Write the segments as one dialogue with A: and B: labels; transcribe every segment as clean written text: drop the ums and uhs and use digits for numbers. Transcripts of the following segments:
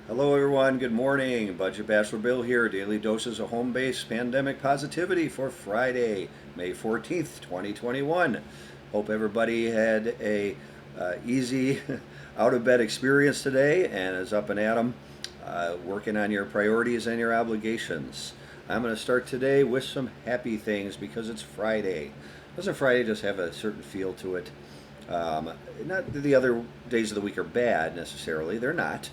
A: Hello, everyone. Good morning. Budget Bachelor Bill here. Daily doses of home based pandemic positivity for Friday, May 14th, 2021. Hope everybody had a easy out of bed experience today and is up and at 'em, working on your priorities and your obligations. I'm going to start today with some happy things because it's Friday. Doesn't Friday just have a certain feel to it? Not that the other days of the week are bad necessarily. They're not.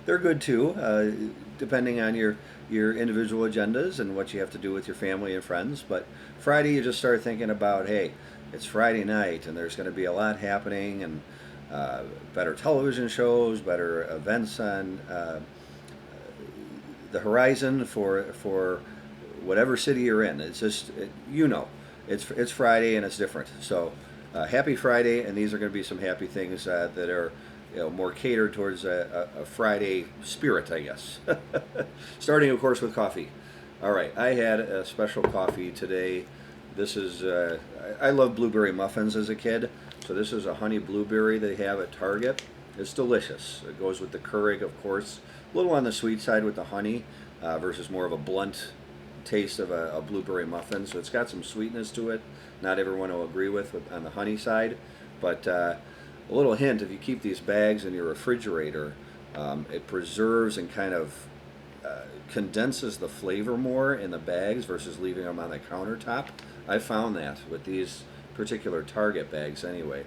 A: They're good too, depending on your individual agendas and what you have to do with your family and friends. But Friday, you just start thinking about, hey, it's Friday night, and there's going to be a lot happening, and better television shows, better events on the horizon for whatever city you're in. It's just it's Friday and it's different. So happy Friday, and these are going to be some happy things that are more catered towards a Friday spirit, I guess. Starting, of course, with coffee. All right, I had a special coffee today. This is I love blueberry muffins as a kid, so this is a honey blueberry they have at Target. It's delicious. It goes with the Keurig, of course. A little on the sweet side with the honey versus more of a blunt taste of a blueberry muffin. So it's got some sweetness to it. Not everyone will agree with on the honey side, but a little hint: if you keep these bags in your refrigerator, it preserves and kind of condenses the flavor more in the bags versus leaving them on the countertop. I found that with these particular Target bags anyway.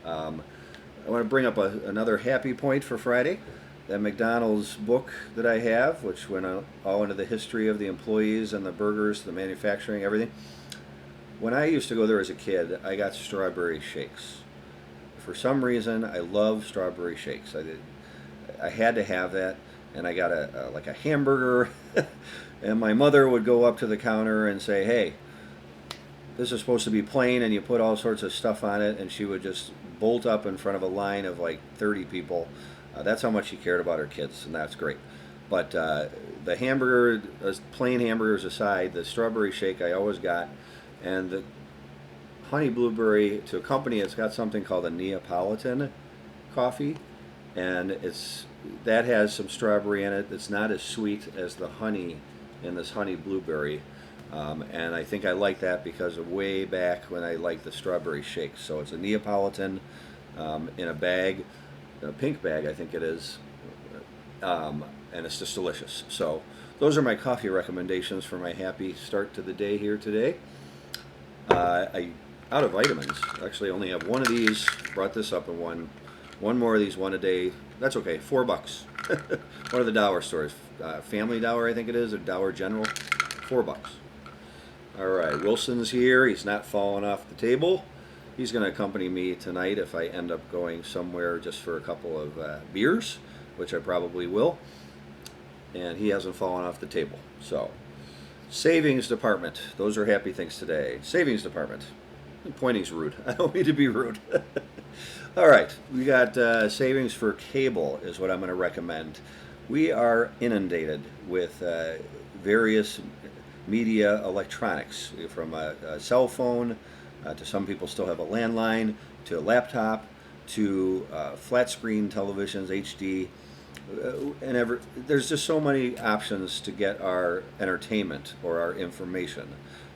A: I want to bring up another happy point for Friday. That McDonald's book that I have, which went all into the history of the employees and the burgers, the manufacturing, everything. When I used to go there as a kid, I got strawberry shakes. For some reason, I love strawberry shakes. I had to have that, and I got like a hamburger, and my mother would go up to the counter and say, "Hey, this is supposed to be plain, and you put all sorts of stuff on it," and she would just bolt up in front of a line of like 30 people. That's how much she cared about her kids, and that's great. But the hamburger, plain hamburgers aside, the strawberry shake I always got, and the honey blueberry to accompany it's got something called a Neapolitan coffee, and that has some strawberry in it. It's not as sweet as the honey in this honey blueberry. And I think I like that because of way back when I liked the strawberry shakes. So it's a Neapolitan in a bag, a pink bag, I think it is, and it's just delicious. So those are my coffee recommendations for my happy start to the day here today. I out of vitamins. Actually, I only have one of these. Brought this up in one more of these, one a day. That's okay. $4. One of the dollar stores, Family Dollar, I think it is, or Dollar General. $4. All right, Wilson's here. He's not falling off the table. He's going to accompany me tonight if I end up going somewhere just for a couple of beers, which I probably will. And he hasn't fallen off the table. So, savings department. Those are happy things today. Savings department. Pointing's rude. I don't mean to be rude. All right, we got savings for cable is what I'm going to recommend. We are inundated with various media electronics, from a cell phone to some people still have a landline, to a laptop, to flat screen televisions, HD, there's just so many options to get our entertainment or our information.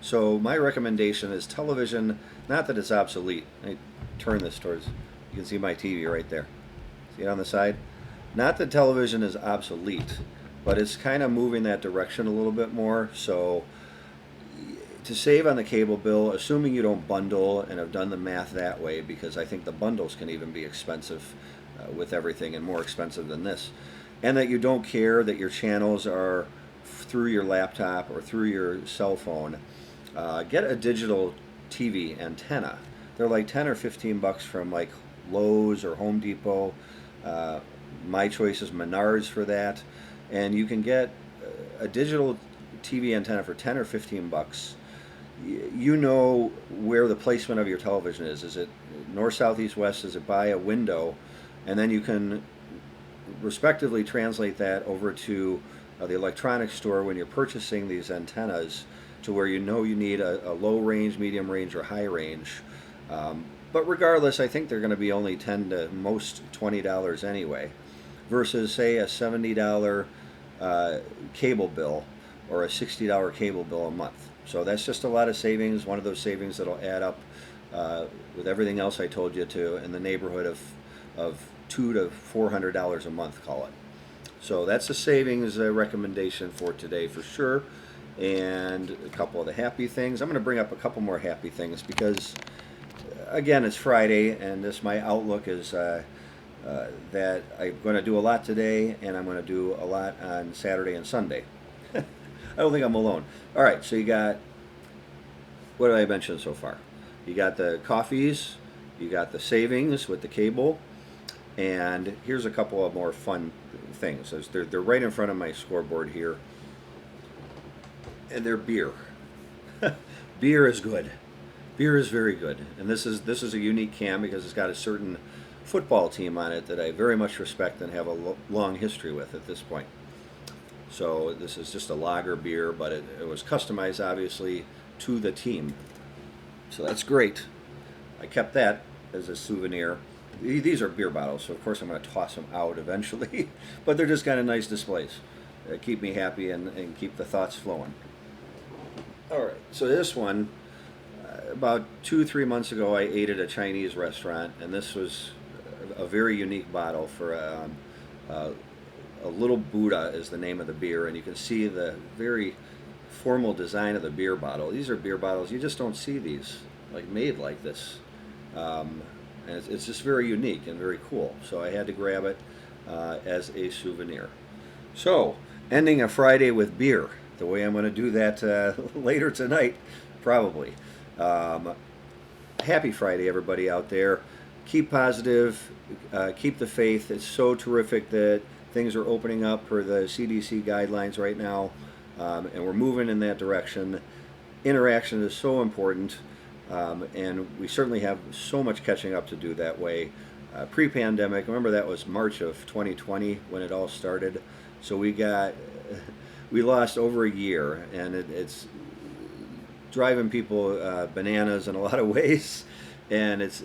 A: So my recommendation is television. Not that it's obsolete. I turn this towards, you can see my TV right there. See it on the side? Not that television is obsolete, but it's kind of moving that direction a little bit more. So to save on the cable bill, assuming you don't bundle and have done the math that way, because I think the bundles can even be expensive with everything and more expensive than this, and that you don't care that your channels are through your laptop or through your cell phone, get a digital TV antenna. They're like 10 or 15 bucks from like Lowe's or Home Depot. My choice is Menards for that, and you can get a digital TV antenna for 10 or 15 bucks. You know where the placement of your television is. Is it north, south, east, west? Is it by a window? And then you can respectively translate that over to the electronics store when you're purchasing these antennas, to where you know you need a low range, medium range, or high range. But regardless, I think they're going to be only $10 to most $20 anyway, versus say a $70 cable bill or a $60 cable bill a month. So that's just a lot of savings. One of those savings that'll add up with everything else I told you to in the neighborhood of $200 to $400 a month, call it. So that's a savings recommendation for today for sure. And a couple of the happy things. I'm going to bring up a couple more happy things because, again, it's Friday, and my outlook is that I'm going to do a lot today, and I'm going to do a lot on Saturday and Sunday. I don't think I'm alone. All right, so you got, what did I mention so far? You got the coffees, you got the savings with the cable, and here's a couple of more fun things. They're right in front of my scoreboard here, and they're beer. Beer is good. Beer is very good, and this is a unique can because it's got a certain football team on it that I very much respect and have a long history with at this point. So this is just a lager beer, but it was customized obviously to the team. So that's great. I kept that as a souvenir. These are beer bottles, so of course I'm going to toss them out eventually, but they're just kind of nice displays. Keep me happy and keep the thoughts flowing. All right, so this one, about 2-3 months ago, I ate at a Chinese restaurant, and this was a very unique bottle for a little Buddha is the name of the beer, and you can see the very formal design of the beer bottle. These are beer bottles, you just don't see these like made like this. And it's just very unique and very cool. So I had to grab it as a souvenir. So, ending a Friday with beer, the way I'm going to do that later tonight, probably. Happy Friday, everybody out there. Keep positive, keep the faith. It's so terrific that things are opening up per the CDC guidelines right now, and we're moving in that direction. Interaction is so important, and we certainly have so much catching up to do that way. Pre-pandemic, remember that was March of 2020 when it all started, so we lost over a year, and it's driving people bananas in a lot of ways, and it's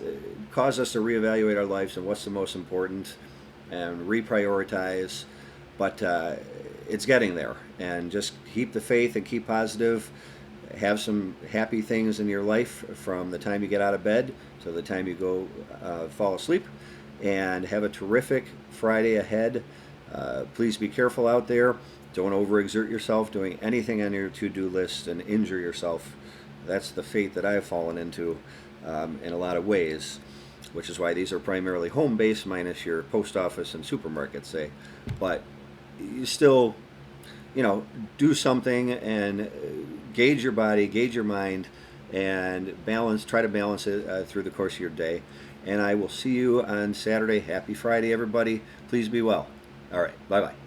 A: caused us to reevaluate our lives and what's the most important and reprioritize, but it's getting there, and just keep the faith and keep positive. Have some happy things in your life from the time you get out of bed to the time you go fall asleep, and have a terrific Friday ahead. Please be careful out there. Don't overexert yourself doing anything on your to-do list and injure yourself. That's the fate that I've fallen into in a lot of ways, which is why these are primarily home-based minus your post office and supermarket, say. But you still, do something and gauge your body, gauge your mind, and try to balance it through the course of your day. And I will see you on Saturday. Happy Friday, everybody. Please be well. All right. Bye-bye.